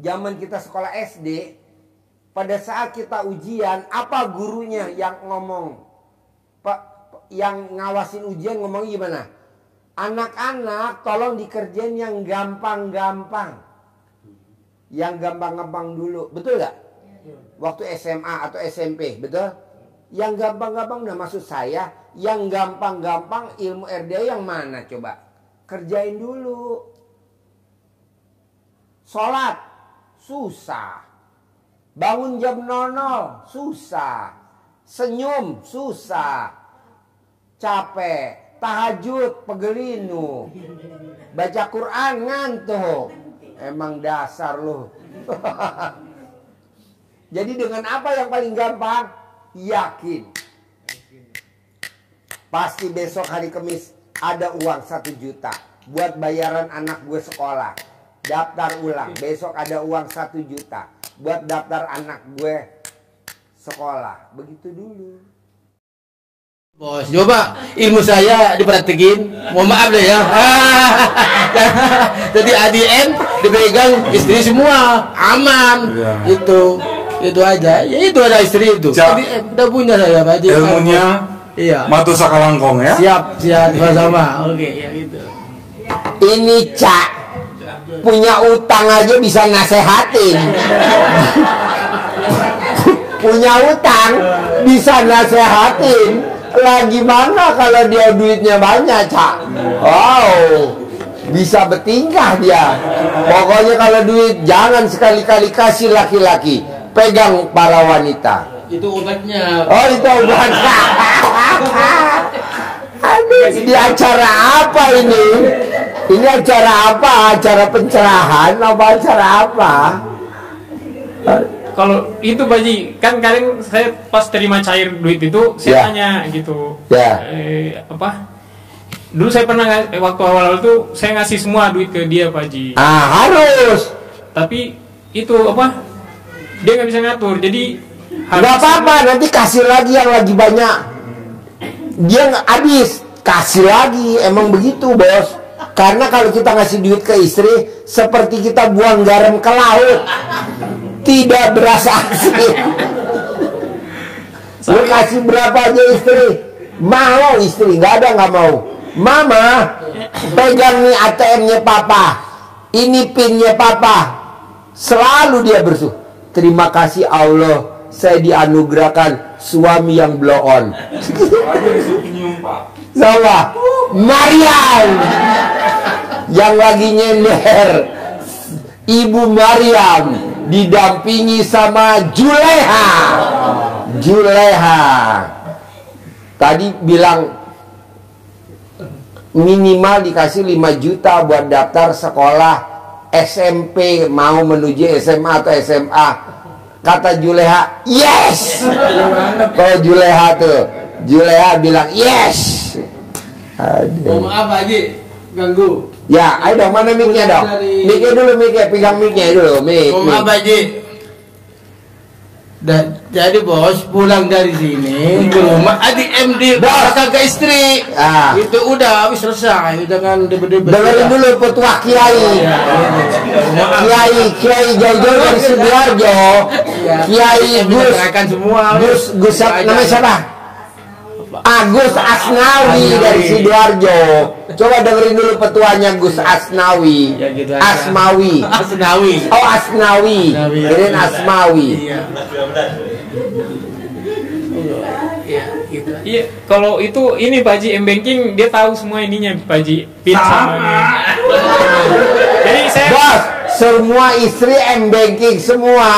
Zaman kita sekolah SD, pada saat kita ujian, apa gurunya yang ngomong? Pak, yang ngawasin ujian ngomong gimana? Anak-anak tolong dikerjain yang gampang-gampang. Yang gampang-gampang dulu. Betul gak? Waktu SMA atau SMP, betul? Yang gampang-gampang, nah maksud saya, yang gampang-gampang ilmu RDA yang mana coba? Kerjain dulu. Sholat. Susah. Bangun jam 00 susah. Senyum susah. Capek. Tahajud pegelinu. Baca Quran ngantuk. Emang dasar lu. Jadi dengan apa yang paling gampang? Yakin. Pasti besok hari Kamis ada uang 1 juta buat bayaran anak gue sekolah. Daftar ulang, besok ada uang 1 juta buat daftar anak gue sekolah. Begitu dulu. Bos, coba ilmu saya diperhatikan. Mohon maaf deh ya. Jadi ADM dipegang istri semua, aman. Ya. Itu aja. Ya itu ada istri itu. ADM udah punya saya, Pak. Ilmunya iya. Matu sakalangkong ya. Siap sama-sama. Oke, ya gitu. Ini Cak punya utang aja bisa nasehatin. Punya utang bisa nasehatin. Lah gimana kalau dia duitnya banyak, Cak? Wow, bisa bertingkah dia. Pokoknya kalau duit jangan sekali-kali kasih laki-laki, pegang para wanita. Itu obatnya. Oh, itu obatnya. Aduh, di acara apa ini? Ini acara apa? Acara pencerahan apa acara apa? Kalau itu Baji, kan kalian saya pas terima cair duit itu saya tanya gitu. Apa? Dulu saya pernah waktu awal-awal tuh saya ngasih semua duit ke dia Baji. Harus. Tapi itu apa? Dia nggak bisa ngatur. Jadi nggak apa-apa, nanti kasih lagi yang lagi banyak. Dia nggak habis, kasih lagi. Emang begitu, Bos. Karena kalau kita ngasih duit ke istri seperti kita buang garam ke laut, tidak berasa asing. Lu kasih berapa aja istri, mau istri, nggak mau. Mama, pegang nih ATM-nya papa, ini PIN-nya papa. Selalu dia bersyukur. Terima kasih Allah, saya dianugerahkan suami yang blow on. Sama Mariam yang lagi nyender, Ibu Mariam didampingi sama Juleha. Tadi bilang minimal dikasih 5 juta buat daftar sekolah SMP mau menuju SMA atau SMA. Kata Juleha, yes. Kalau Juleha bilang yes. Aduh. Maaf Haji, ganggu. Ya, ayo dong, mana mic-nya dong? Mic-nya dulu, pegang mic-nya dulu. Maaf Haji. Jadi bos pulang dari sini ke rumah ADM di kagak istri. Itu udah habis selesai, jangan debat-debat. Dengerin dulu petua Kiai. Kiai jauh-jauh dari Sidoarjo. Kiai Gus namanya siapa? Agus Asnawi dari Sidoarjo. Coba dengerin dulu petuanya Gus Asnawi. Asmawi. Oh Asnawi. Kirain Asmawi. Iya, kalau itu ini Pak Haji M-Banking dia tahu semua ininya Pak Haji. PIN sama. Jadi saya Bos, semua istri M-Banking semua.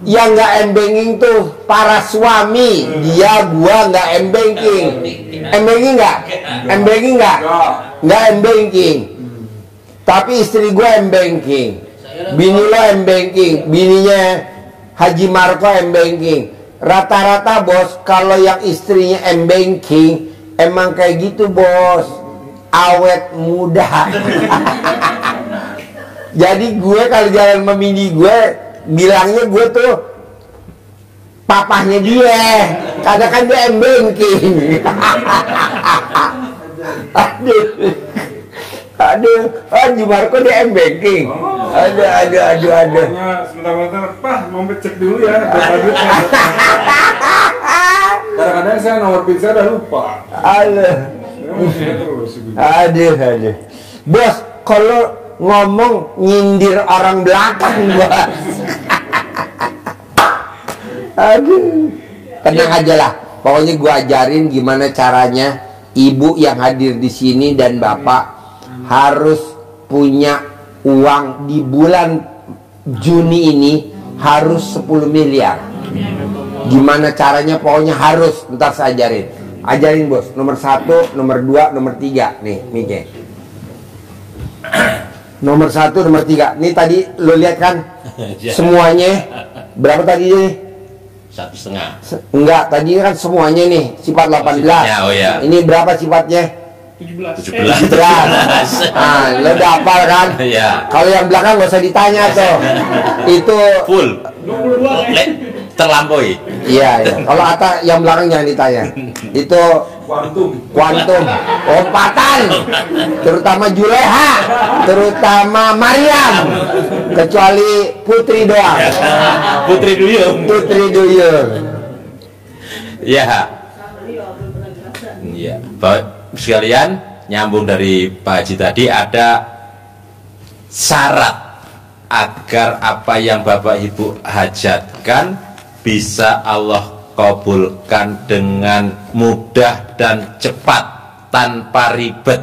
Yang nggak M-Banking tuh para suami. Dia gua nggak M-Banking. M-Banking nggak? Nggak M-Banking. Tapi istri gua M-Banking. Bini lo M-Banking. Bininya Haji Marco M-Banking. Rata-rata bos, kalau yang istrinya M-Banking emang kayak gitu bos. awet muda. Jadi gue kalau jalan sama bini gue bilangnya gue tuh papahnya dia. Kadang kan dia M-banking. Aduh, Jumarko dia M-banking. Aduh. Sebentar, Pak, mau cek dulu ya. Kadang-kadang saya nomor pizza udah lupa. Aduh. Bos, kalau ngomong nyindir orang belakang, bos. Aduh. Tenang aja lah. Pokoknya gua ajarin gimana caranya ibu yang hadir di sini dan bapak harus punya uang di bulan Juni ini harus 10 miliar. Gimana caranya? Pokoknya harus. Ntar saya ajarin bos. Nomor 1, nomor 2, nomor 3. Nih Mike. Nomor 1, nomor 3. Nih tadi lo lihat kan semuanya berapa tadi nih? 1,5. Enggak, tadi kan semuanya nih sifat 18. Oh ya. Ini berapa sifatnya? 17. Nah, lo udah hafal kan? Iya. Kalau yang belakang gak usah ditanya tuh. Itu full. 22. Terlampaui. Iya. Kalau Atta yang belakang jangan ditanya. Itu kuantum, lompatan. Terutama Juleha, terutama Maryam. Kecuali Putri doang. Putri Duyung. Ya. Iya. Bapak sekalian, nyambung dari Pak Haji tadi, ada syarat agar apa yang Bapak Ibu hajatkan bisa Allah kabulkan dengan mudah dan cepat tanpa ribet.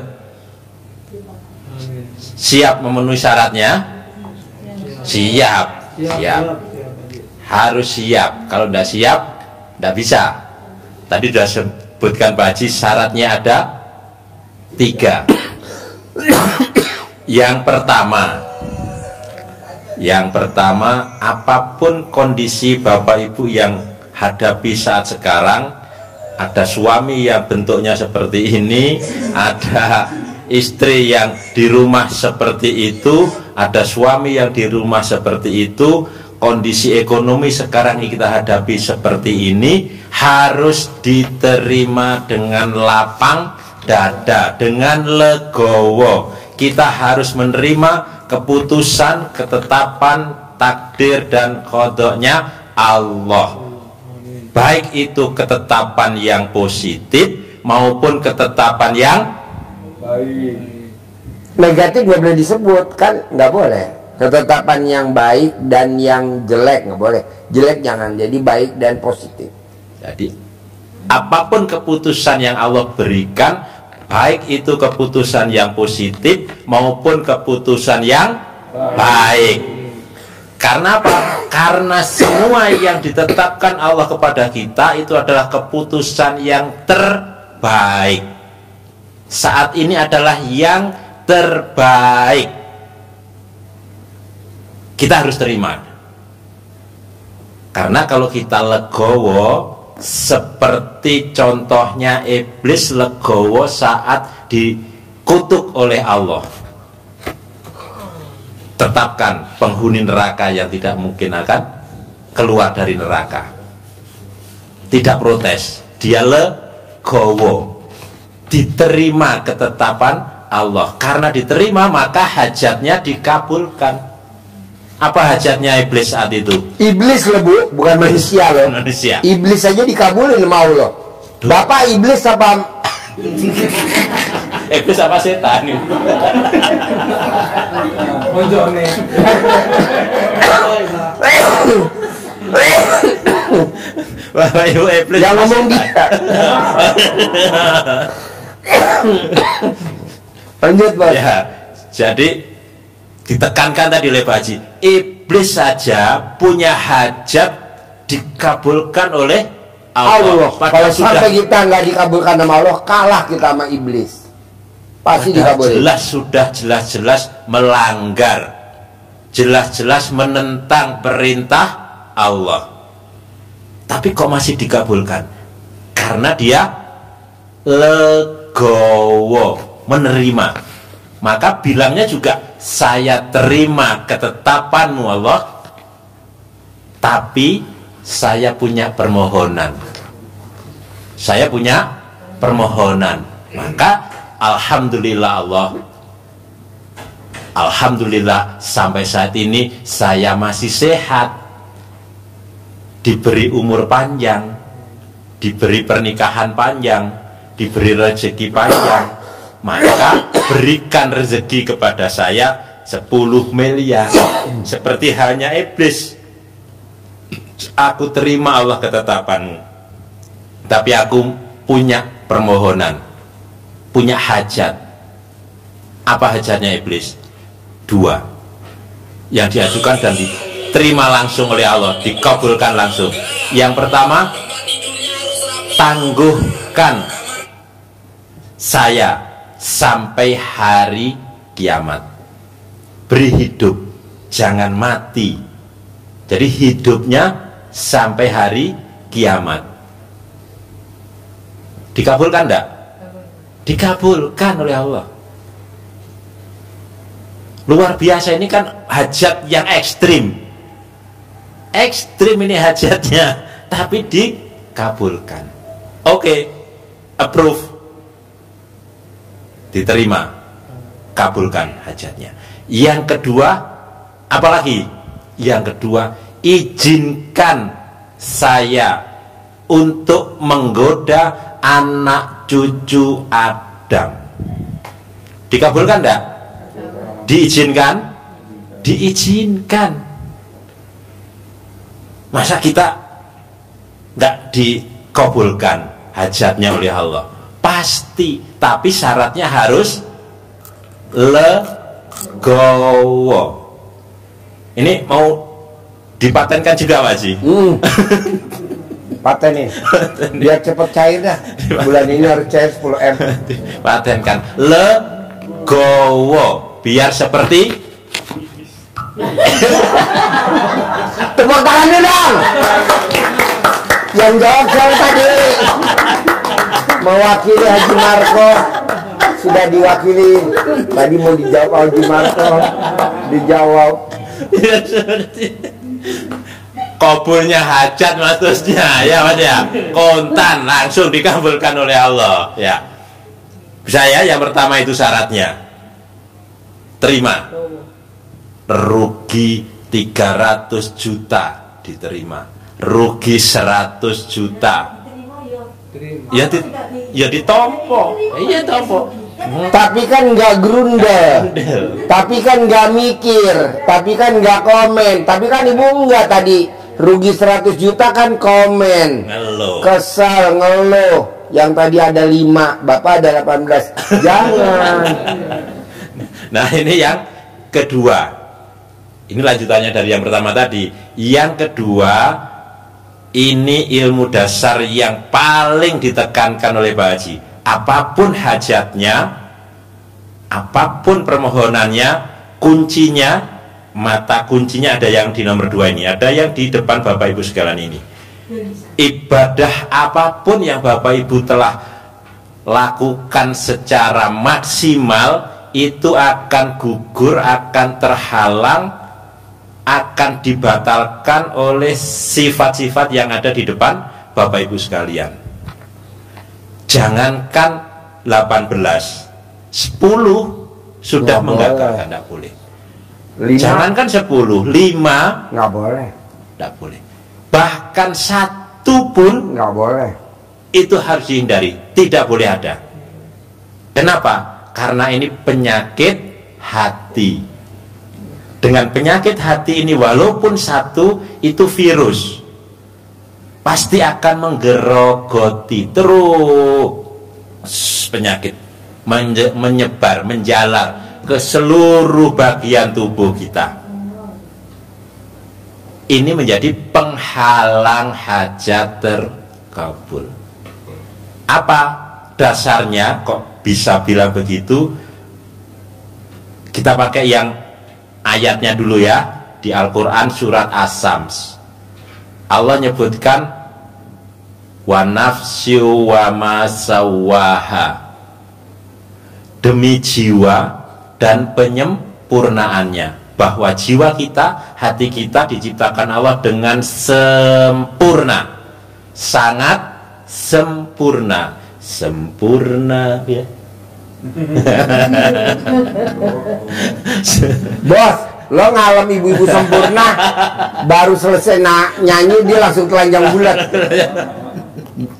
Siap memenuhi syaratnya? Siap. Harus siap. Kalau tidak siap, tidak bisa. Tadi sudah sebutkan Pak Haji, syaratnya ada 3. Yang pertama, apapun kondisi Bapak Ibu yang hadapi saat sekarang, ada suami yang bentuknya seperti ini, ada istri yang di rumah seperti itu, ada suami yang di rumah seperti itu, kondisi ekonomi sekarang yang kita hadapi seperti ini, harus diterima dengan lapang dada, dengan legowo. Kita harus menerima keputusan, ketetapan, takdir dan qadanya Allah. Baik itu ketetapan yang positif maupun ketetapan yang baik. Negatif gak boleh disebut kan, nggak boleh. Ketetapan yang baik dan yang jelek nggak boleh. Jelek jangan, jadi baik dan positif. Jadi apapun keputusan yang Allah berikan, baik itu keputusan yang positif maupun keputusan yang baik. Karena apa? Karena semua yang ditetapkan Allah kepada kita itu adalah keputusan yang terbaik. Saat ini adalah yang terbaik. Kita harus terima. Karena kalau kita legowo, seperti contohnya iblis legowo saat dikutuk oleh Allah. Tetapkan penghuni neraka yang tidak mungkin akan keluar dari neraka. Tidak protes, dia legowo. Diterima ketetapan Allah. Karena diterima maka hajatnya dikabulkan. Apa hajatnya iblis saat itu? Iblis loh bu, bukan manusia loh. Manusia. Iblis aja dikabulin sama Allah. Bapak iblis apa? Iblis apa setan itu? Pojok nih. Bapak Ibu iblis. Yang ngomong dia. Lanjut Pak. Ya, jadi ditekankan tadi oleh Pak Haji, iblis saja punya hajat dikabulkan oleh Allah. Kalau sampai kita nggak dikabulkan sama Allah, kalah kita sama iblis. Pasti dikabulkan. Jelas-jelas melanggar, jelas-jelas menentang perintah Allah. Tapi kok masih dikabulkan? Karena dia legowo. menerima. Maka bilangnya juga, saya terima ketetapanmu Allah, tapi saya punya permohonan. Saya punya permohonan. Maka alhamdulillah Allah, alhamdulillah sampai saat ini saya masih sehat, diberi umur panjang, diberi pernikahan panjang, diberi rezeki panjang. Maka berikan rezeki kepada saya 10 miliar. Seperti halnya iblis, aku terima Allah ketetapanmu, tapi aku punya permohonan, punya hajat. Apa hajatnya iblis? 2 yang diajukan dan diterima langsung oleh Allah, dikabulkan langsung. Yang pertama, tangguhkan saya sampai hari kiamat. Beri hidup, jangan mati. Jadi hidupnya sampai hari kiamat. Dikabulkan enggak? Dikabulkan oleh Allah. Luar biasa, ini kan hajat yang ekstrim. Ekstrim ini hajatnya, tapi dikabulkan. Oke, approve. Diterima, kabulkan hajatnya. Yang kedua, apalagi? Yang kedua, izinkan saya untuk menggoda anak cucu Adam. Dikabulkan enggak? Diizinkan? Diizinkan. Masa kita enggak dikabulkan hajatnya oleh Allah? Pasti, tapi syaratnya harus legowo. Ini mau dipatenkan juga Pak Haji? Patenin, biar cepet cair dah. Bulan ini harus cair 10 M. Patenkan legowo, biar seperti tepuk tangan dulu dong. Yang jawab siapa tadi? Mewakili Haji Marco, sudah diwakili. Tadi mau dijawab Haji Marco, dijawab. ya seperti kabulnya hajat maksudnya ya Mas ya, kontan langsung dikabulkan oleh Allah ya. Saya yang pertama itu syaratnya terima, rugi 300 juta diterima, rugi 100 juta ya ditompo, iya tompo. Tapi kan nggak grundel, tapi kan nggak mikir, tapi kan nggak komen, tapi kan ibu nggak tadi rugi 100 juta kan komen, Ngeluh. kesal, ngeluh. Yang tadi ada 5, bapak ada 18. Jangan. Nah ini yang kedua, ini lanjutannya dari yang pertama tadi. Yang kedua, ini ilmu dasar yang paling ditekankan oleh Pak Haji. Apapun hajatnya, apapun permohonannya, kuncinya, mata kuncinya ada yang di nomor 2 ini, ada yang di depan Bapak Ibu sekalian ini. Ibadah apapun yang Bapak Ibu telah lakukan secara maksimal, itu akan gugur, akan terhalang, akan dibatalkan oleh sifat-sifat yang ada di depan Bapak Ibu sekalian. Jangankan 18, 10 sudah menggagalkan, tidak boleh. 5 Jangankan 10, 5 nggak boleh, tidak boleh. Bahkan 1 pun nggak boleh. itu harus dihindari, tidak boleh ada. Kenapa? Karena ini penyakit hati. Dengan penyakit hati ini, walaupun 1 itu virus, pasti akan menggerogoti terus penyakit, menyebar, menjalar ke seluruh bagian tubuh kita. Ini menjadi penghalang hajat terkabul. Apa dasarnya kok bisa bilang begitu? Kita pakai yang ayatnya dulu ya, di Al-Quran surat As-Sams. Allah nyebutkan wa nafsyu wa ma sawwaha, demi jiwa dan penyempurnaannya, bahwa jiwa kita, hati kita diciptakan Allah dengan sempurna, sangat sempurna, sempurna ya. Bos, lo ngalem ibu-ibu sempurna, baru selesai nyanyi dia langsung telanjang bulat.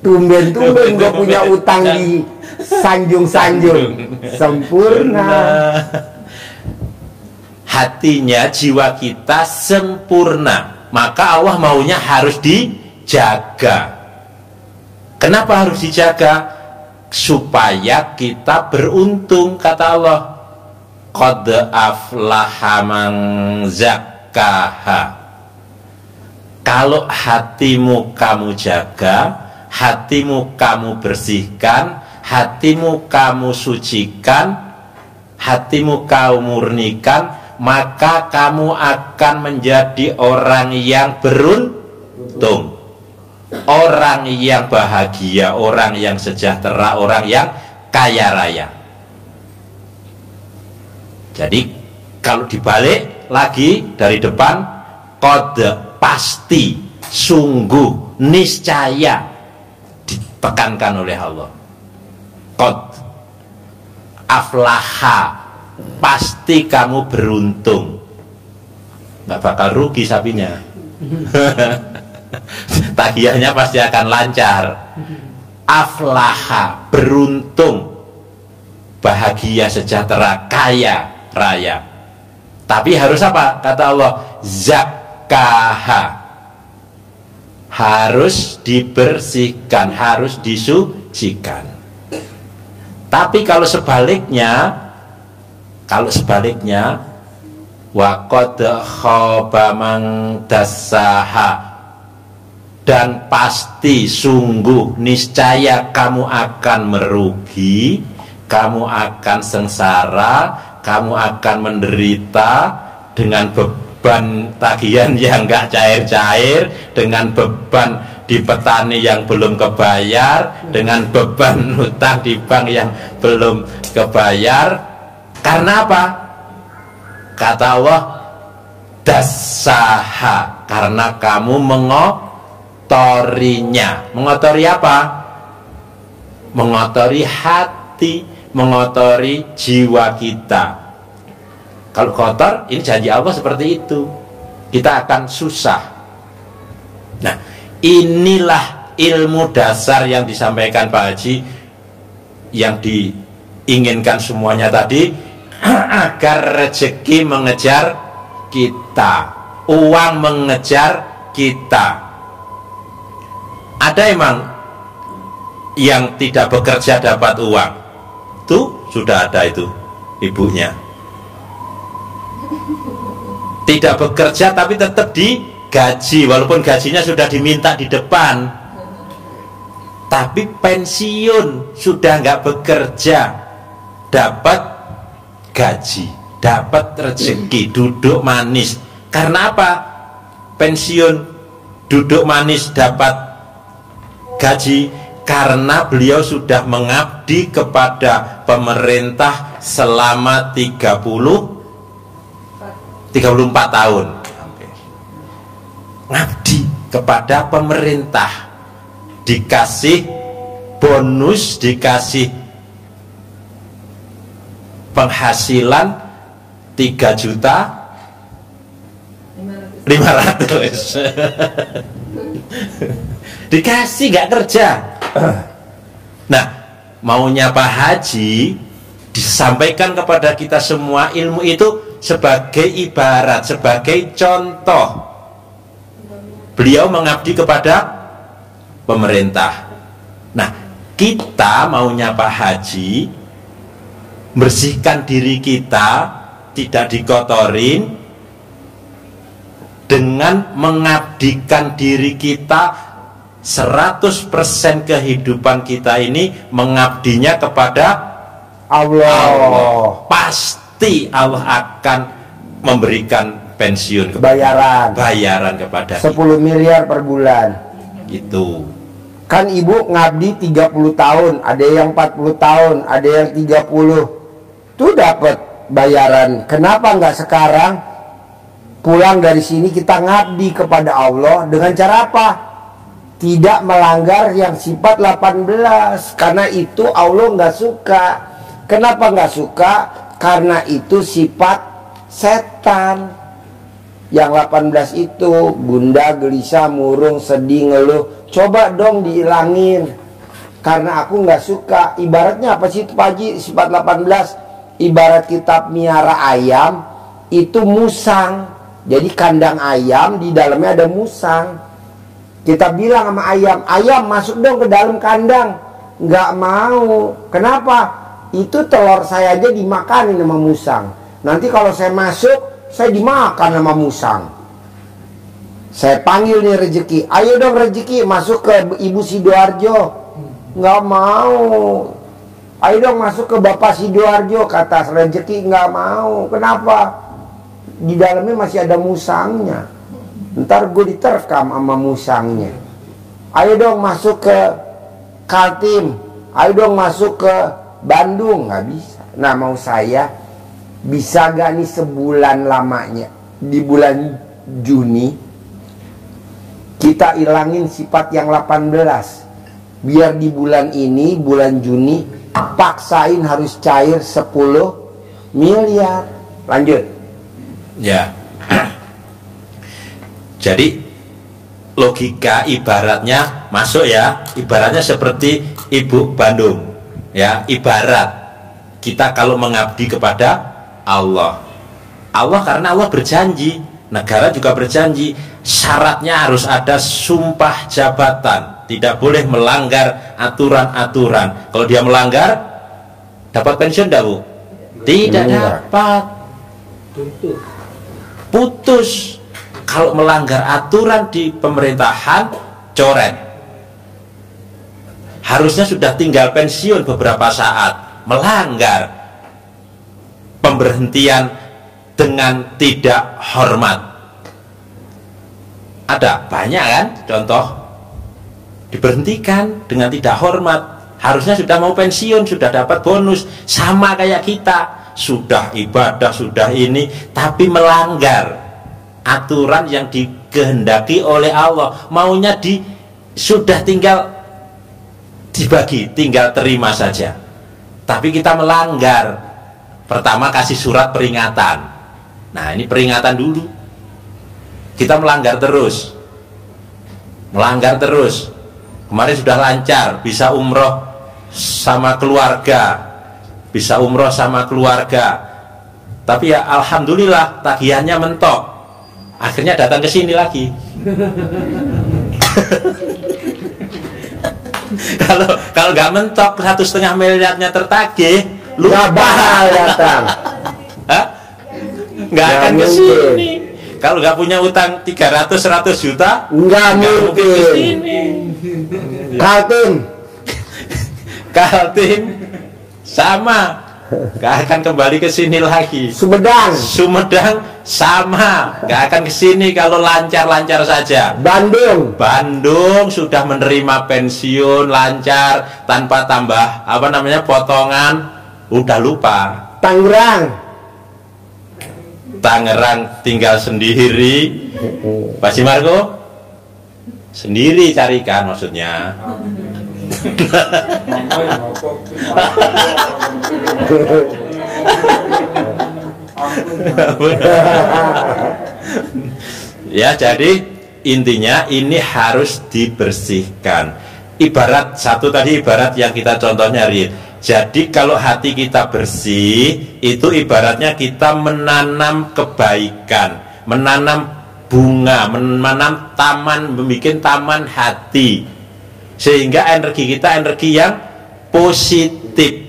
Tumben-tumben gue punya utang di sanjung-sanjung. Sempurna. Hatinya, jiwa kita sempurna, maka Allah maunya harus dijaga. Kenapa harus dijaga? Supaya kita beruntung, kata Allah. Qad aflaha man zakkaha. Kalau hatimu kamu jaga, hatimu kamu bersihkan, hatimu kamu sucikan, hatimu kamu murnikan, maka kamu akan menjadi orang yang beruntung, orang yang bahagia, orang yang sejahtera, orang yang kaya raya. Jadi kalau dibalik lagi dari depan, kode pasti, sungguh, niscaya, ditekankan oleh Allah. Qad aflaha, pasti kamu beruntung, nggak bakal rugi sapinya. Tagihannya pasti akan lancar. Aflaha, beruntung, bahagia, sejahtera, kaya raya. Tapi harus apa? Kata Allah, zakkaha, harus dibersihkan, harus disucikan. Tapi kalau sebaliknya, wa qad khaba man dassaha, dan pasti, sungguh, niscaya kamu akan merugi, kamu akan sengsara, kamu akan menderita dengan beban tagihan yang gak cair-cair, dengan beban di petani yang belum kebayar, dengan beban hutang di bank yang belum kebayar. Karena apa? Kata Allah, dassaha, karena kamu mengotorinya. Mengotori apa? Mengotori hati, mengotori jiwa kita. Kalau kotor, ini janji Allah seperti itu, kita akan susah. Nah, inilah ilmu dasar yang disampaikan Pak Haji, yang diinginkan semuanya tadi, agar rezeki mengejar kita, uang mengejar kita. Ada emang yang tidak bekerja dapat uang? Tuh sudah ada itu ibunya, tidak bekerja tapi tetap digaji, walaupun gajinya sudah diminta di depan, tapi pensiun, sudah nggak bekerja dapat gaji, dapat rezeki, duduk manis. Karena apa? Pensiun, duduk manis, dapat gaji, karena beliau sudah mengabdi kepada pemerintah selama 34 tahun. Ngabdi kepada pemerintah, dikasih bonus, dikasih penghasilan 3.500.000. Dikasih, gak kerja. Nah, maunya Pak Haji disampaikan kepada kita semua ilmu itu sebagai ibarat, sebagai contoh. Beliau mengabdi kepada pemerintah. Nah, kita maunya Pak Haji bersihkan diri kita, tidak dikotorin, dengan mengabdikan diri kita 100% kehidupan kita ini mengabdinya kepada Allah. Pasti Allah akan memberikan pensiun, bayaran kepada 10 miliar per bulan. Itu Kan ibu ngabdi 30 tahun, ada yang 40 tahun, ada yang 30. tuh dapat bayaran. Kenapa nggak sekarang pulang dari sini kita ngabdi kepada Allah dengan cara apa? Tidak melanggar yang sifat 18, karena itu Allah nggak suka. Kenapa nggak suka? Karena itu sifat setan. Yang 18 itu gundah, gelisah, murung, sedih, ngeluh. Coba dong dihilangin. Karena aku nggak suka. Ibaratnya apa sih Pak Haji? Sifat 18 ibarat kita miara ayam, itu musang. Jadi kandang ayam di dalamnya ada musang. Kita bilang sama ayam, ayam masuk dong ke dalam kandang. Nggak mau. Kenapa? Itu telur saya aja dimakanin sama musang. Nanti kalau saya masuk, saya dimakan sama musang. Saya panggil nih Rezeki, ayo dong Rezeki masuk ke Ibu Sidoarjo. Nggak mau. Ayo dong masuk ke Bapak Sidoarjo, kata Rezeki nggak mau. Kenapa? Di dalamnya masih ada musangnya. Ntar gue diterkam sama musangnya. Ayo dong masuk ke Kaltim, ayo dong masuk ke Bandung. Nggak bisa. Nah, mau saya, bisa gak nih sebulan lamanya, di bulan Juni kita ilangin sifat yang 18, biar di bulan ini, bulan Juni, paksain harus cair 10 miliar. Lanjut. Ya. Jadi logika ibaratnya masuk ya, ibaratnya seperti Ibu Bandung ya, ibarat kita kalau mengabdi kepada Allah. Allah karena Allah berjanji, negara juga berjanji, syaratnya harus ada sumpah jabatan, tidak boleh melanggar aturan-aturan. Kalau dia melanggar, dapat pensiun enggak, Bu? Tidak dapat. Putus. Kalau melanggar aturan di pemerintahan, coret. Harusnya sudah tinggal pensiun beberapa saat. Melanggar, pemberhentian dengan tidak hormat. Ada banyak kan contoh, diberhentikan dengan tidak hormat. Harusnya sudah mau pensiun, sudah dapat bonus. Sama kayak kita, sudah ibadah, sudah ini, tapi melanggar aturan yang dikehendaki oleh Allah. Maunya sudah tinggal dibagi, tinggal terima saja. Tapi kita melanggar. Pertama kasih surat peringatan. Nah, ini peringatan dulu. Kita melanggar terus. Melanggar terus. Kemarin sudah lancar, bisa umroh sama keluarga. Bisa umroh sama keluarga. Tapi ya alhamdulillah tagihannya mentok. Akhirnya datang ke sini lagi. Kalau nggak mentok 1,5 miliarnya tertagih, Nggak bakal datang. Nggak akan ke sini. Kalau nggak punya utang 300-100 juta, nggak mungkin ke sini. Kaltim sama, nggak akan kembali ke sini lagi. Sumedang sama, nggak akan ke sini kalau lancar-lancar saja. Bandung sudah menerima pensiun lancar tanpa tambah potongan, udah lupa. Tangerang tinggal sendiri. Pak Simarko sendiri carikan maksudnya. Ya, jadi intinya ini harus dibersihkan. Ibarat satu tadi, ibarat yang kita contohnya Rid. Jadi kalau hati kita bersih, itu ibaratnya kita menanam kebaikan, menanam bunga, menanam taman, membuat taman hati, sehingga energi kita energi yang positif,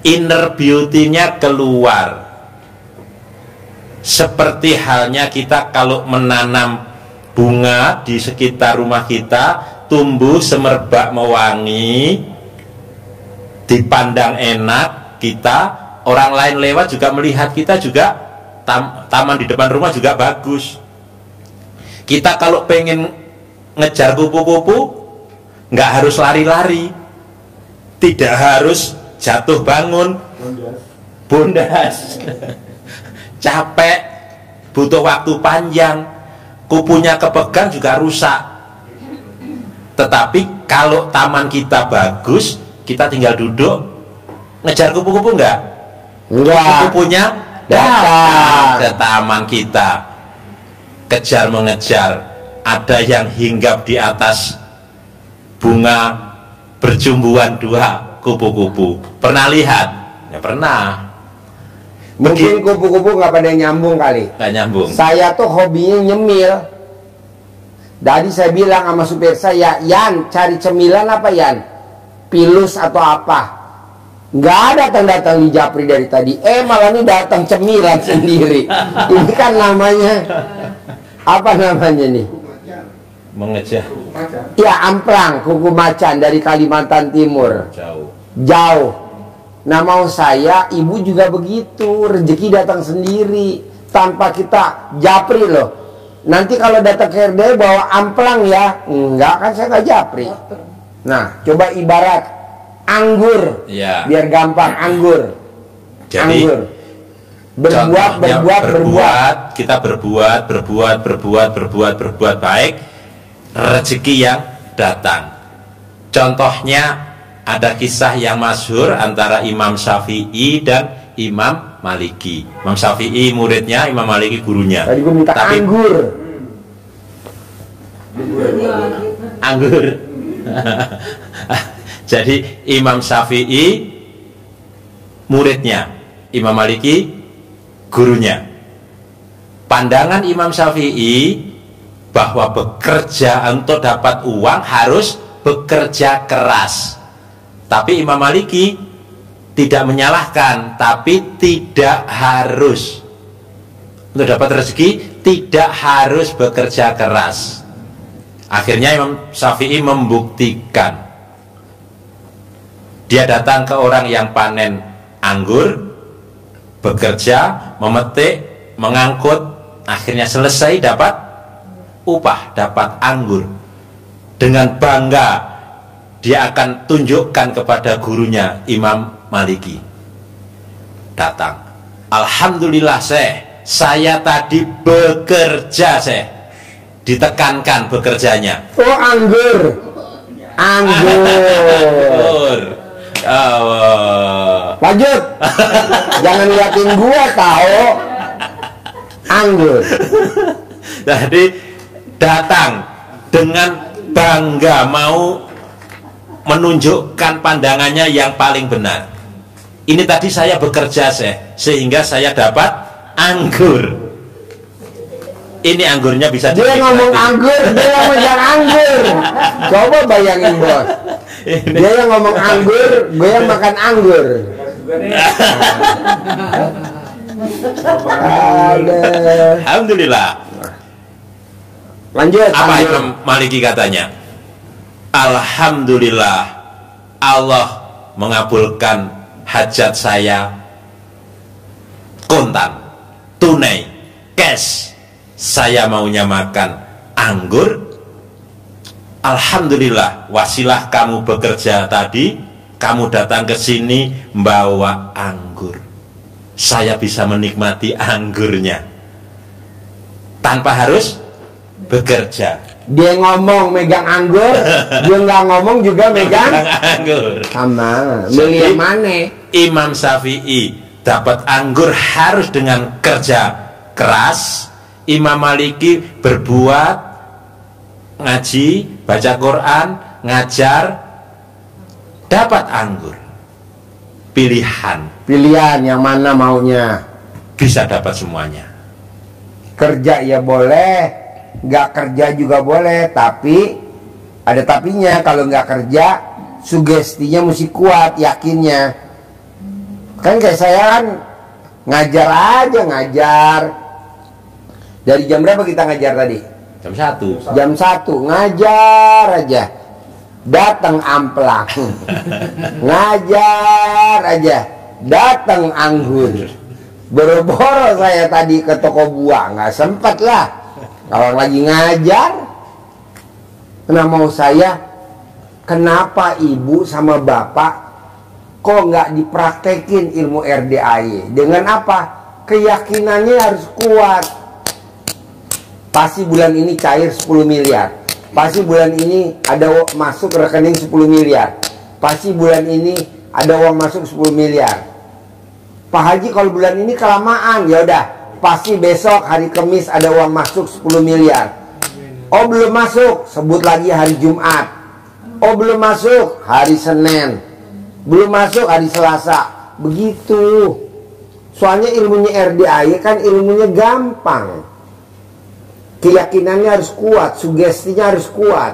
inner beauty-nya keluar. Seperti halnya kita kalau menanam bunga di sekitar rumah kita, tumbuh semerbak mewangi, dipandang enak, kita orang lain lewat juga melihat kita juga, taman di depan rumah juga bagus. Kita kalau pengen ngejar kupu-kupu, nggak harus lari-lari, tidak harus jatuh bangun bondas capek, butuh waktu panjang, kupunya kepegang juga rusak. Tetapi kalau taman kita bagus, kita tinggal duduk ngejar kupu-kupu enggak? Kupu-kupunya datang ke taman kita, kejar mengejar. Ada yang hinggap di atas bunga berjumbuhan 2 kupu-kupu. Pernah lihat? Ya pernah. Mungkin kupu-kupu nggak pada nyambung kali. Nggak nyambung. Saya tuh hobinya nyemil. Jadi saya bilang sama supir saya, Yan, cari cemilan apa Yan? Pilus atau apa? Nggak ada datang-datang di Japri dari tadi. Malah ini datang cemilan sendiri. Ini kan namanya apa namanya nih? Mengejar. Ya amplang, kuku macan dari Kalimantan Timur. Jauh. Nah mau saya, ibu juga begitu, rezeki datang sendiri tanpa kita japri loh. Nanti kalau datang ke RD bawa amplang ya, enggak kan saya nggak japri. Nah coba ibarat anggur, ya. Biar gampang anggur. Jadi anggur. Berbuat. Kita berbuat baik, rezeki yang datang. Contohnya ada kisah yang masyhur antara Imam Syafi'i dan Imam Maliki. Imam Syafi'i muridnya, Imam Maliki gurunya. Tadi gue minta anggur. Anggur. Jadi Imam Syafi'i muridnya, Imam Maliki gurunya. Pandangan Imam Syafi'i bahwa bekerja untuk dapat uang harus bekerja keras. Tapi Imam Maliki tidak menyalahkan, tapi tidak harus. Untuk dapat rezeki tidak harus bekerja keras. Akhirnya Imam Syafi'i membuktikan. Dia datang ke orang yang panen anggur, bekerja, memetik, mengangkut, akhirnya selesai dapat upah, dapat anggur. Dengan bangga dia akan tunjukkan kepada gurunya Imam Maliki. Datang, alhamdulillah saya tadi bekerja ditekankan bekerjanya. Oh anggur. Lanjut. Jangan liatin gua tahu. Anggur. Jadi datang dengan bangga mau menunjukkan pandangannya yang paling benar. Ini tadi saya bekerja sehingga saya dapat anggur. Ini anggurnya bisa dia ngomong anggur, dia ngomong yang anggur. Coba bayangin bos. Dia yang ngomong anggur, gue yang makan anggur. Alhamdulillah. Lanjut. Apa Imam Maliki katanya? Alhamdulillah, Allah mengabulkan hajat saya kontan, tunai, cash. Saya maunya makan anggur. Alhamdulillah, wasilah kamu bekerja tadi, kamu datang ke sini bawa anggur. Saya bisa menikmati anggurnya tanpa harus bekerja. Dia ngomong megang anggur, dia nggak ngomong juga megang anggur. Sama, milih yang mana? Imam Syafi'i dapat anggur harus dengan kerja keras. Imam Maliki berbuat, ngaji, baca Quran, ngajar, dapat anggur. Pilihan yang mana maunya. Bisa dapat semuanya. Kerja ya boleh, nggak kerja juga boleh, tapi ada tapinya. Kalau nggak kerja, sugestinya mesti kuat, yakinnya. Kan kayak saya kan ngajar aja, ngajar. Dari jam berapa kita ngajar tadi? Jam 1. Jam 1 ngajar aja. Datang amplang. Ngajar aja. Datang anggur. Boro-boro saya tadi ke toko buah, nggak sempat lah. Kalau lagi ngajar. Nah mau saya, kenapa ibu sama bapak Kok nggak dipraktekin ilmu RDAY? Dengan apa? Keyakinannya harus kuat. Pasti bulan ini cair 10 miliar. Pasti bulan ini ada masuk rekening 10 miliar. Pasti bulan ini ada uang masuk 10 miliar. Pak Haji, kalau bulan ini kelamaan, ya udah. Pasti besok hari Kamis ada uang masuk 10 miliar. Oh belum masuk, sebut lagi hari Jumat. Oh belum masuk, hari Senin. Belum masuk hari Selasa. Begitu. Soalnya ilmunya RDAY kan ilmunya gampang. Keyakinannya harus kuat, sugestinya harus kuat.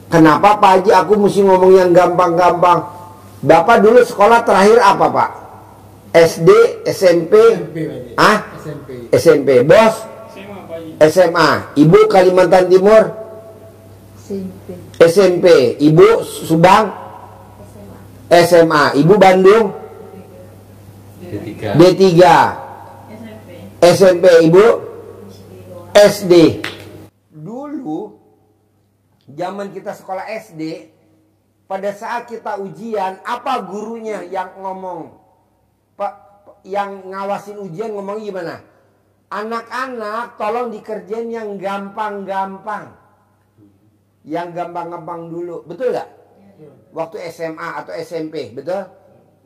Kenapa Pak Haji aku mesti ngomong yang gampang-gampang? Bapak dulu sekolah terakhir apa Pak? SD, SMP? SMP. Bos? SMA. Ibu Kalimantan Timur? SMP. Ibu Subang? SMA. Ibu Bandung? D3. SMP. Ibu? SD. Dulu zaman kita sekolah SD, pada saat kita ujian, apa gurunya yang ngomong? Pak, yang ngawasin ujian ngomong gimana? Anak-anak tolong dikerjain yang gampang-gampang. Yang gampang-gampang dulu. Betul gak? Waktu SMA atau SMP, betul?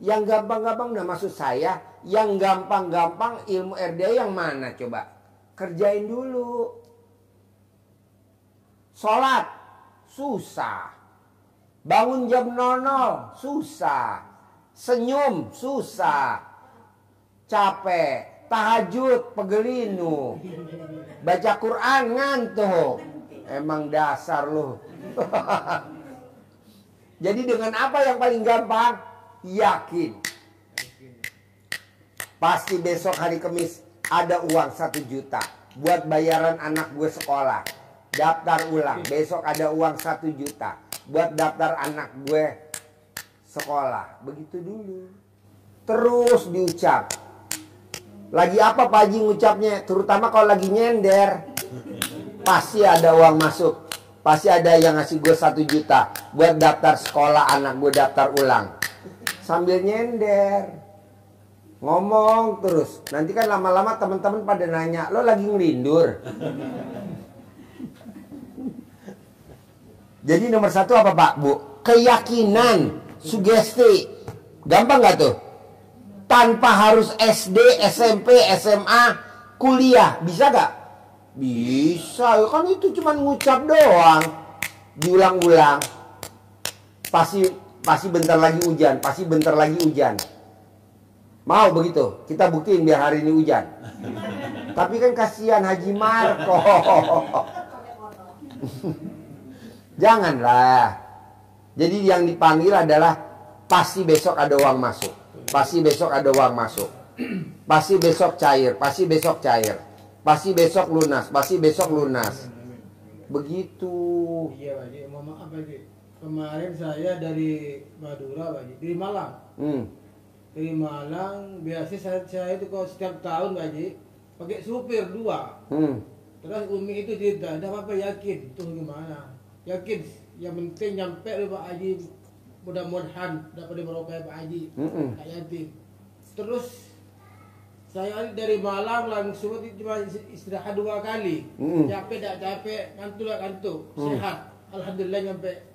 Yang gampang-gampang, nah maksud saya, yang gampang-gampang ilmu RDA yang mana coba? Kerjain dulu. Sholat, susah. Bangun jam 00, susah. Senyum, susah. Capek. Tahajud, pegelinu. Baca Quran, ngantuk. Emang dasar lu. Jadi dengan apa yang paling gampang? Yakin. Pasti besok hari Kamis ada uang 1 juta buat bayaran anak gue sekolah. Daftar ulang. Besok ada uang 1 juta buat daftar anak gue sekolah. Begitu dulu. Terus diucap. Lagi apa Pak Haji ngucapnya? Terutama kalau lagi nyender. Pasti ada uang masuk. Pasti ada yang ngasih gue 1 juta buat daftar sekolah anak gue daftar ulang. Sambil nyender. Ngomong terus. Nanti kan lama-lama teman-teman pada nanya, lo lagi ngelindur? Jadi nomor 1 apa Pak Bu? Keyakinan, sugesti. Gampang gak tuh? Tanpa harus SD, SMP, SMA, kuliah. Bisa gak? Bisa. Kan itu cuma ngucap doang. Diulang-ulang. Pasti bentar lagi hujan. Pasti bentar lagi hujan. Mau begitu? Kita buktiin biar hari ini hujan. Tapi kan kasihan Haji Marco. Janganlah. Jadi yang dipanggil adalah pasti besok ada uang masuk. Pasti besok ada uang masuk. Pasti besok cair. Pasti besok cair. Pasti besok lunas. Pasti besok lunas. Begitu. Iya Pak Haji. Mohon maaf Pak Haji. Kemarin saya dari Madura Pak Haji. Dari Malang. Dari Malang, biasa saya itu kalau setiap tahun Pak Haji pakai supir 2. Terus Umi itu cerita, ada apa yakin? Tuh gimana? Yakin, yang penting nyampe dulu Pak Haji. Mudah-mudahan dapat di Merauke Pak Haji. Tak yakin. Terus saya dari Malang langsung cuma istirahat 2 kali. Capek tak capek, ngantuk tak ngantuk. Sehat, alhamdulillah nyampe.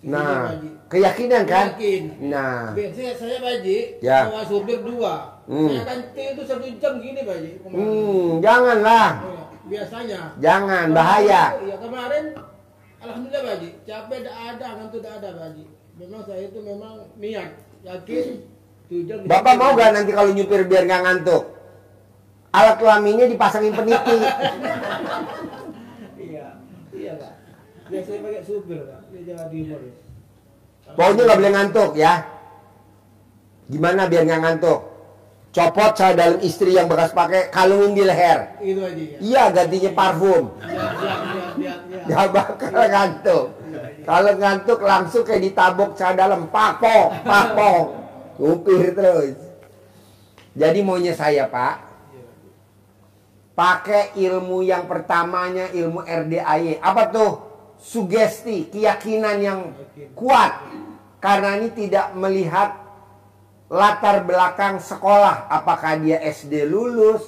Nah, keyakinan kan? Yakin. Nah, biasanya saya Pak Haji, ya. bawa supir 2. Saya ganti itu 1 jam gini Pak Haji. Janganlah. Biasanya. Jangan, bahaya. Ya kemarin, alhamdulillah Pak Haji, capek tak ada, ngantuk tak ada Pak Haji. Memang saya itu memang niat, yakin. 7 jam. Bapak mau gak nanti kalau nyupir biar gak ngantuk? Alat kelaminnya dipasangin peniti. Iya Pak. Biasanya pakai supir Pak. Dia Jawa Timur ya. Pokoknya gak boleh ngantuk ya. Gimana biar gak ngantuk? Copot saya dalam istri yang bekas pakai, kalungin di leher. Itu aja ya. Iya, gantinya parfum. Gak bakal ngantuk. Kalau ngantuk langsung kayak ditabok saya dalam, pakpok. Upir terus. Jadi maunya saya Pak, pakai ilmu yang pertamanya, ilmu RDAY. Apa tuh? Sugesti, keyakinan yang kuat. Karena ini tidak melihat latar belakang sekolah, apakah dia SD lulus,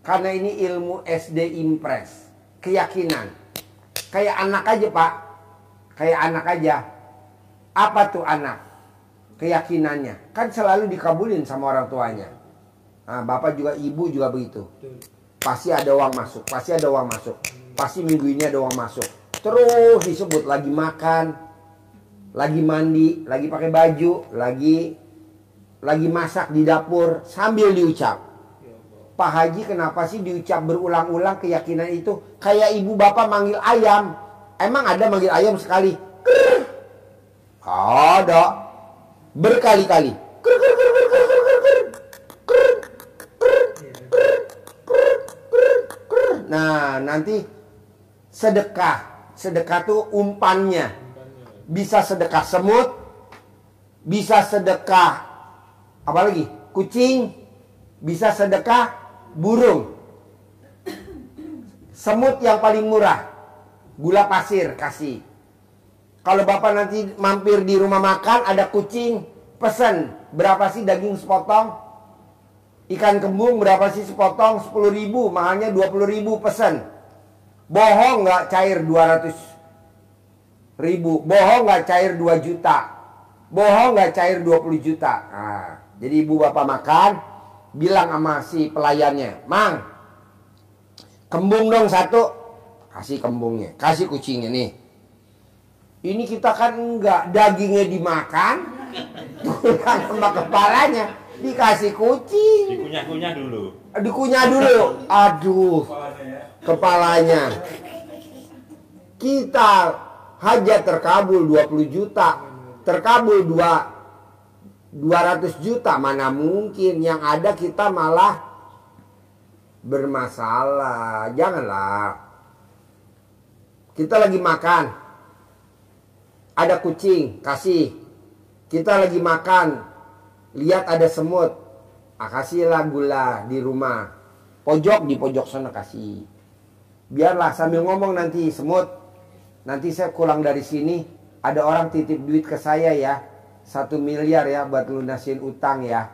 karena ini ilmu SD impres, keyakinan. Kayak anak aja Pak, kayak anak aja. Apa tuh anak? Keyakinannya, kan selalu dikabulin sama orang tuanya. Nah, bapak juga, ibu juga begitu. Pasti ada uang masuk, pasti ada uang masuk. Pasti minggu ini ada uang masuk. Terus disebut lagi makan, lagi mandi, lagi pakai baju, lagi masak di dapur sambil diucap. Pak Haji, kenapa sih diucap berulang-ulang keyakinan itu? Kayak ibu bapak manggil ayam. Emang ada manggil ayam sekali? Krr. Ada. Berkali-kali. Krr, krr, krr, krr, krr, krr, krr. Krr, krr, krr, krr, krr, krr. Nah, nanti sedekah. Sedekah tuh umpannya. Bisa sedekah semut, bisa sedekah apa lagi? Kucing, bisa sedekah burung. Semut yang paling murah, gula pasir kasih. Kalau bapak nanti mampir di rumah makan ada kucing, pesen berapa sih daging sepotong? Ikan kembung berapa sih sepotong? 10.000, mahalnya 20.000, pesen. Bohong nggak cair 200.000, bohong nggak cair 2 juta, bohong nggak cair 20 juta. Nah, jadi ibu bapak makan, bilang sama si pelayannya, Mang, kembung dong 1. Kasih kembungnya, kasih kucingnya nih. Ini kita kan enggak, dagingnya dimakan, tulang sama kepalanya dikasih kucing. Dikunyah-kunyah dulu. Dikunyah dulu. Aduh, kepalanya. Kita hajat terkabul 20 juta, terkabul 200 juta, mana mungkin. Yang ada kita malah bermasalah. Janganlah. Kita lagi makan, ada kucing, kasih. Kita lagi makan, lihat ada semut, kasihlah gula di rumah. Pojok, di pojok sana kasih. Biarlah sambil ngomong nanti, semut, nanti saya pulang dari sini, ada orang titip duit ke saya ya, 1 miliar ya buat lunasin utang ya.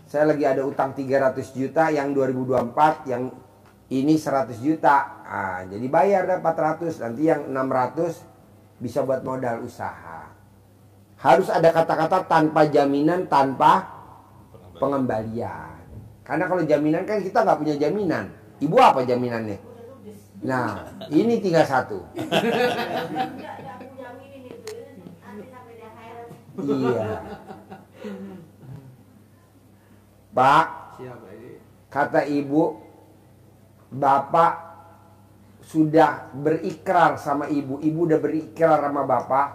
Saya lagi ada utang 300 juta yang 2024, yang ini 100 juta. Nah, jadi bayar dah 400, nanti yang 600 bisa buat modal usaha. Harus ada kata-kata tanpa jaminan, tanpa pengembalian. Karena kalau jaminan kan kita nggak punya jaminan. Ibu apa jaminannya? Nah, ini tinggal 1. Iya. Pak, kata ibu, bapak sudah berikrar sama ibu, ibu udah berikrar sama bapak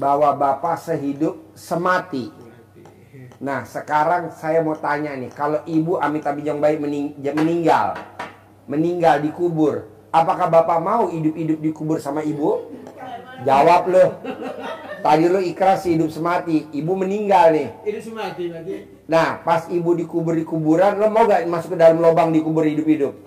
bahwa bapak sehidup semati. Nah, sekarang saya mau tanya nih, kalau ibu amit-amit yang baik meninggal dikubur, apakah bapak mau hidup-hidup dikubur sama ibu? Jawab loh. Tadi lo ikrar hidup semati, ibu meninggal nih. Hidup semati berarti. Nah, pas ibu dikubur di kuburan, lo mau gak masuk ke dalam lubang dikubur hidup-hidup?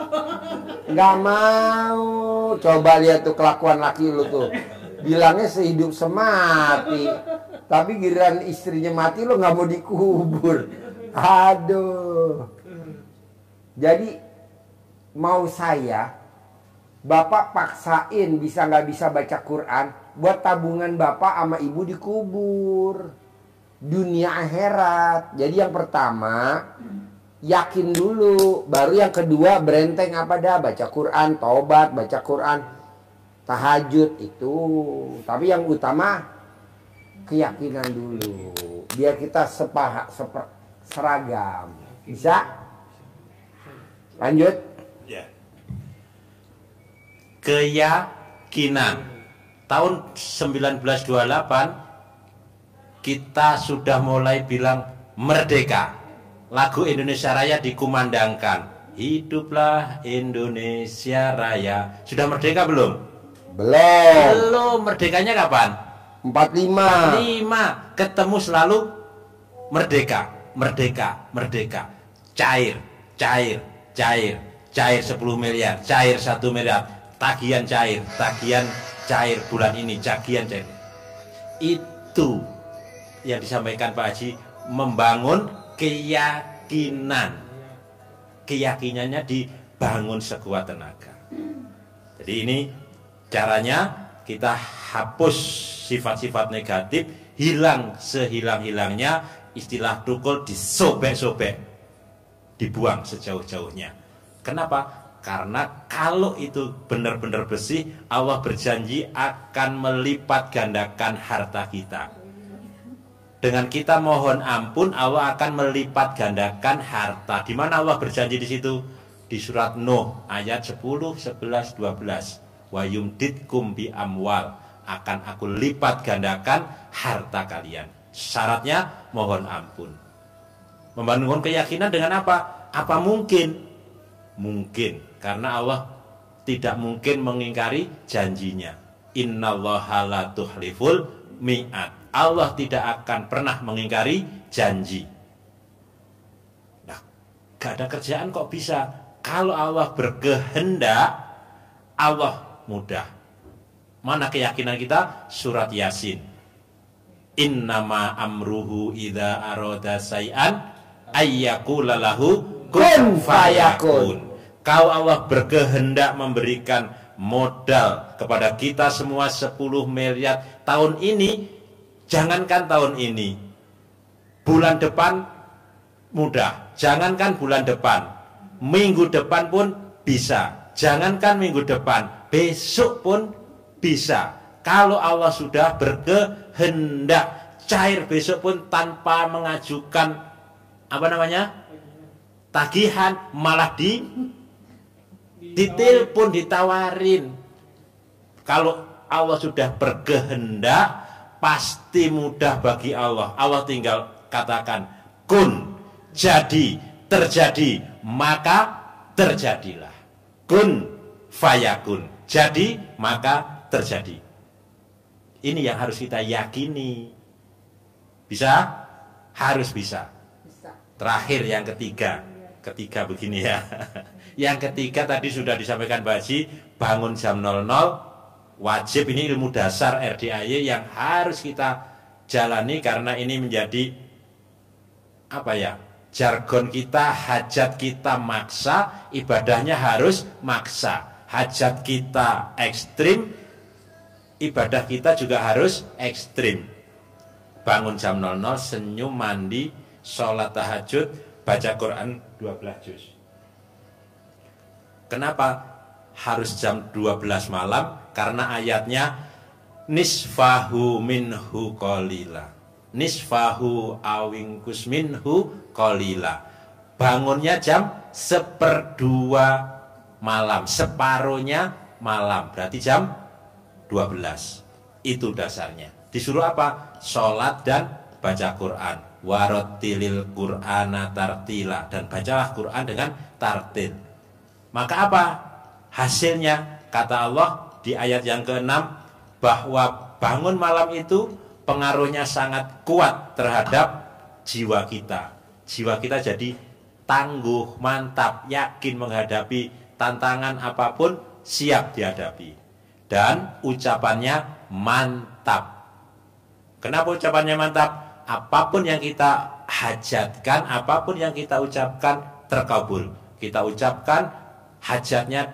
Gak mau. Coba lihat tuh kelakuan laki lu tuh. Bilangnya sehidup semati, tapi giliran istrinya mati lo gak mau dikubur. Aduh. Jadi mau saya, bapak paksain bisa gak bisa baca Quran, buat tabungan bapak sama ibu dikubur. Dunia akhirat. Jadi yang pertama yakin dulu, baru yang kedua berenteng apa dah, baca Quran, tobat, baca Quran, tahajud itu. Tapi yang utama keyakinan dulu, biar kita seragam. Bisa? Lanjut. Ya. Keyakinan. Tahun 1928 kita sudah mulai bilang merdeka. Lagu Indonesia Raya dikumandangkan. Hiduplah Indonesia Raya. Sudah merdeka belum? Belum. Belum. Merdekanya kapan? 45. Ketemu selalu merdeka, merdeka, merdeka. Cair, cair, cair, cair 10 miliar, cair 1 miliar. Tagihan cair cair bulan ini, tagihan cair. Itu yang disampaikan Pak Haji, membangun keyakinan. Keyakinannya dibangun sekuat tenaga. Jadi ini caranya, kita hapus sifat-sifat negatif, hilang sehilang-hilangnya. Istilah tukul, disobek-sobek, dibuang sejauh-jauhnya. Kenapa? Karena kalau itu benar-benar bersih, Allah berjanji akan melipat gandakan harta kita. Dengan kita mohon ampun, Allah akan melipat gandakan harta. Di mana Allah berjanji di situ? Di surat Nuh ayat 10, 11, 12. Wa yumditkum bi amwal, akan aku lipat gandakan harta kalian. Syaratnya mohon ampun. Membangun keyakinan dengan apa? Apa mungkin? Mungkin, karena Allah tidak mungkin mengingkari janjinya. Innallaha la tuhliful mi'ad. Allah tidak akan pernah mengingkari janji. Nah, gak ada kerjaan kok bisa. Kalau Allah berkehendak, Allah mudah. Mana keyakinan kita? Surat Yasin. Innama amruhu idza arada say'an ayyaqula lahu kun fayakun. Kalau Allah berkehendak memberikan modal kepada kita semua 10 miliar tahun ini, jangankan tahun ini, bulan depan mudah. Jangankan bulan depan, minggu depan pun bisa. Jangankan minggu depan, besok pun bisa. Kalau Allah sudah berkehendak, cair besok pun tanpa mengajukan tagihan, malah ditelepon, ditawarin. Kalau Allah sudah berkehendak, pasti mudah bagi Allah. Allah tinggal katakan kun, jadi, terjadi, maka terjadilah. Kun fayakun, jadi maka terjadi. Ini yang harus kita yakini. Bisa? Harus bisa. Terakhir yang ketiga begini ya. Yang ketiga tadi sudah disampaikan Mbak Haji, bangun jam 00 wajib. Ini ilmu dasar RDAY yang harus kita jalani, karena ini menjadi jargon kita. Hajat kita maksa, ibadahnya harus maksa. Hajat kita ekstrim, ibadah kita juga harus ekstrim. Bangun jam 00, senyum, mandi, sholat tahajud, baca Quran 12 juz. Kenapa harus jam 12 malam? Karena ayatnya nisfahu minhu qalila. Nisfahu awingkus minhu qalila. Bangunnya jam 1/2 malam, separuhnya malam, berarti jam 12. Itu dasarnya. Disuruh apa? Sholat dan baca Quran. Warattilil Qur'ana tartila, dan bacalah Quran dengan tartil. Maka apa hasilnya? Kata Allah di ayat yang ke-6, bahwa bangun malam itu pengaruhnya sangat kuat terhadap jiwa kita. Jiwa kita jadi tangguh, mantap, yakin menghadapi tantangan apapun, siap dihadapi. Dan ucapannya mantap. Kenapa ucapannya mantap? Apapun yang kita hajatkan, apapun yang kita ucapkan terkabul. Kita ucapkan, hajatnya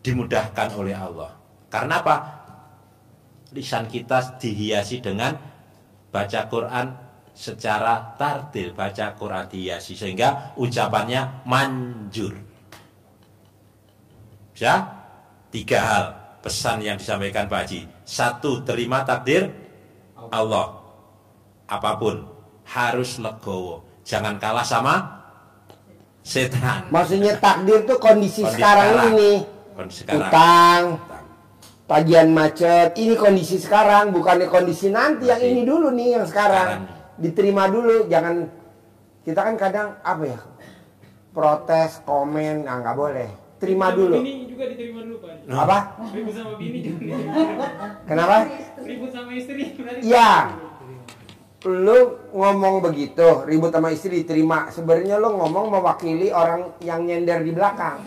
dimudahkan oleh Allah. Karena apa? Lisan kita dihiasi dengan baca Quran secara tartil, baca Quran dihiasi, sehingga ucapannya manjur. Bisa? 3 hal pesan yang disampaikan Pak Haji. 1, terima takdir Allah. Apapun harus legowo, jangan kalah sama setan. Maksudnya takdir itu kondisi sekarang ini. Kondisi sekarang. Utang, tagihan macet, ini kondisi sekarang, bukannya kondisi nanti. Yang ini dulu nih, yang sekarang. Diterima dulu, jangan. Kita kan kadang protes, komen, nggak boleh. Terima dulu. Bini juga diterima dulu, Pak. Apa? Ribut sama bini juga. Kenapa? Ribut sama istri. Iya. Lu ngomong begitu, ribut sama istri diterima. Sebenarnya lu ngomong mewakili orang yang nyender di belakang.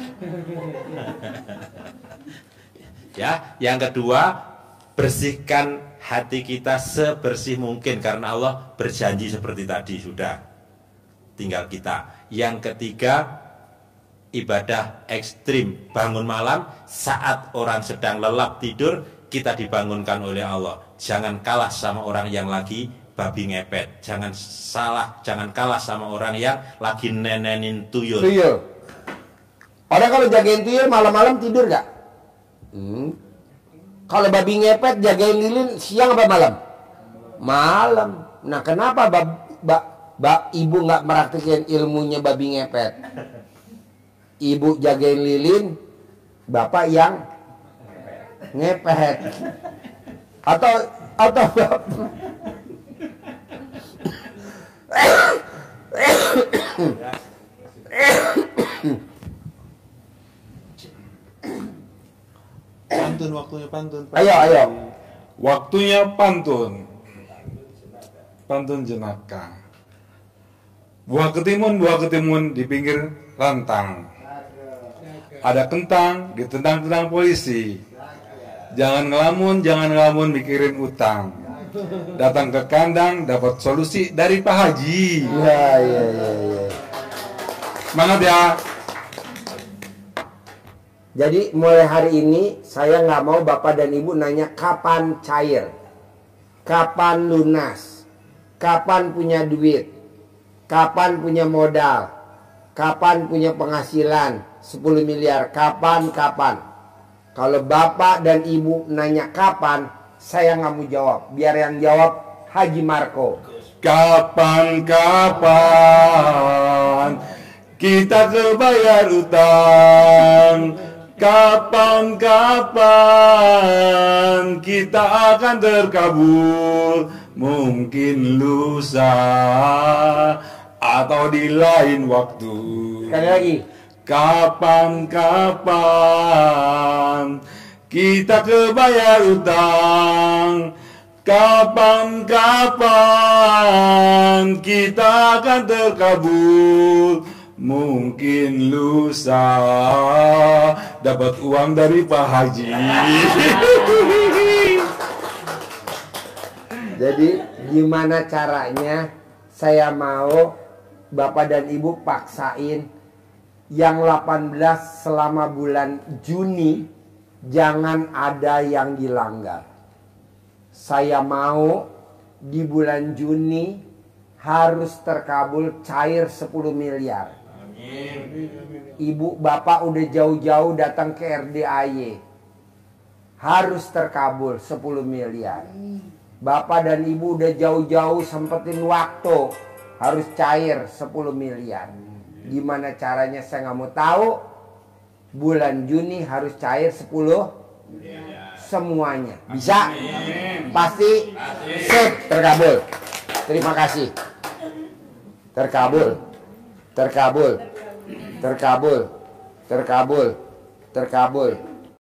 Ya, yang kedua, bersihkan hati kita sebersih mungkin, karena Allah berjanji seperti tadi. Sudah, tinggal kita. Yang ketiga, ibadah ekstrim, bangun malam saat orang sedang lelap tidur, kita dibangunkan oleh Allah. Jangan kalah sama orang yang lagi babi ngepet, jangan kalah sama orang yang lagi nenenin tuyul. Orang kalau jagain tuyul malam-malam tidur gak? Kalau babi ngepet jagain lilin siang apa malam? Malam. Nah kenapa ibu nggak meraktikin ilmunya babi ngepet? Ibu jagain lilin, bapak yang ngepet. Atau Pantun, waktunya pantun. Ayo. Waktunya pantun. Pantun jenaka. Buah ketimun di pinggir rantang. Ada kentang ditendang-tendang polisi. Jangan ngelamun mikirin utang. Datang ke kandang dapat solusi dari Pak Haji. Iya. Semangat ya. Jadi mulai hari ini saya nggak mau bapak dan ibu nanya kapan cair, kapan lunas, kapan punya duit, kapan punya modal, kapan punya penghasilan 10 miliar, kapan. Kalau bapak dan ibu nanya kapan, saya nggak mau jawab. Biar yang jawab Haji Marco. Kapan kita kebayar utang? Kapan kita akan terkabul? Mungkin lusa atau di lain waktu. Sekali lagi. Kapan kita kebayar utang? Kapan kita akan terkabul? Mungkin lusa dapat uang dari Pak Haji. Jadi gimana caranya saya mau bapak dan ibu paksain yang 18 selama bulan Juni jangan ada yang dilanggar. Saya mau di bulan Juni harus terkabul cair 10 miliar. Ibu bapak udah jauh-jauh datang ke RDAY, harus terkabul 10 miliar. Bapak dan ibu udah jauh-jauh sempetin waktu, harus cair 10 miliar. Gimana caranya saya nggak mau tahu. Bulan Juni harus cair 10 semuanya. Bisa? Pasti? Sip, terkabul. Terima kasih. Terkabul. Terkabul.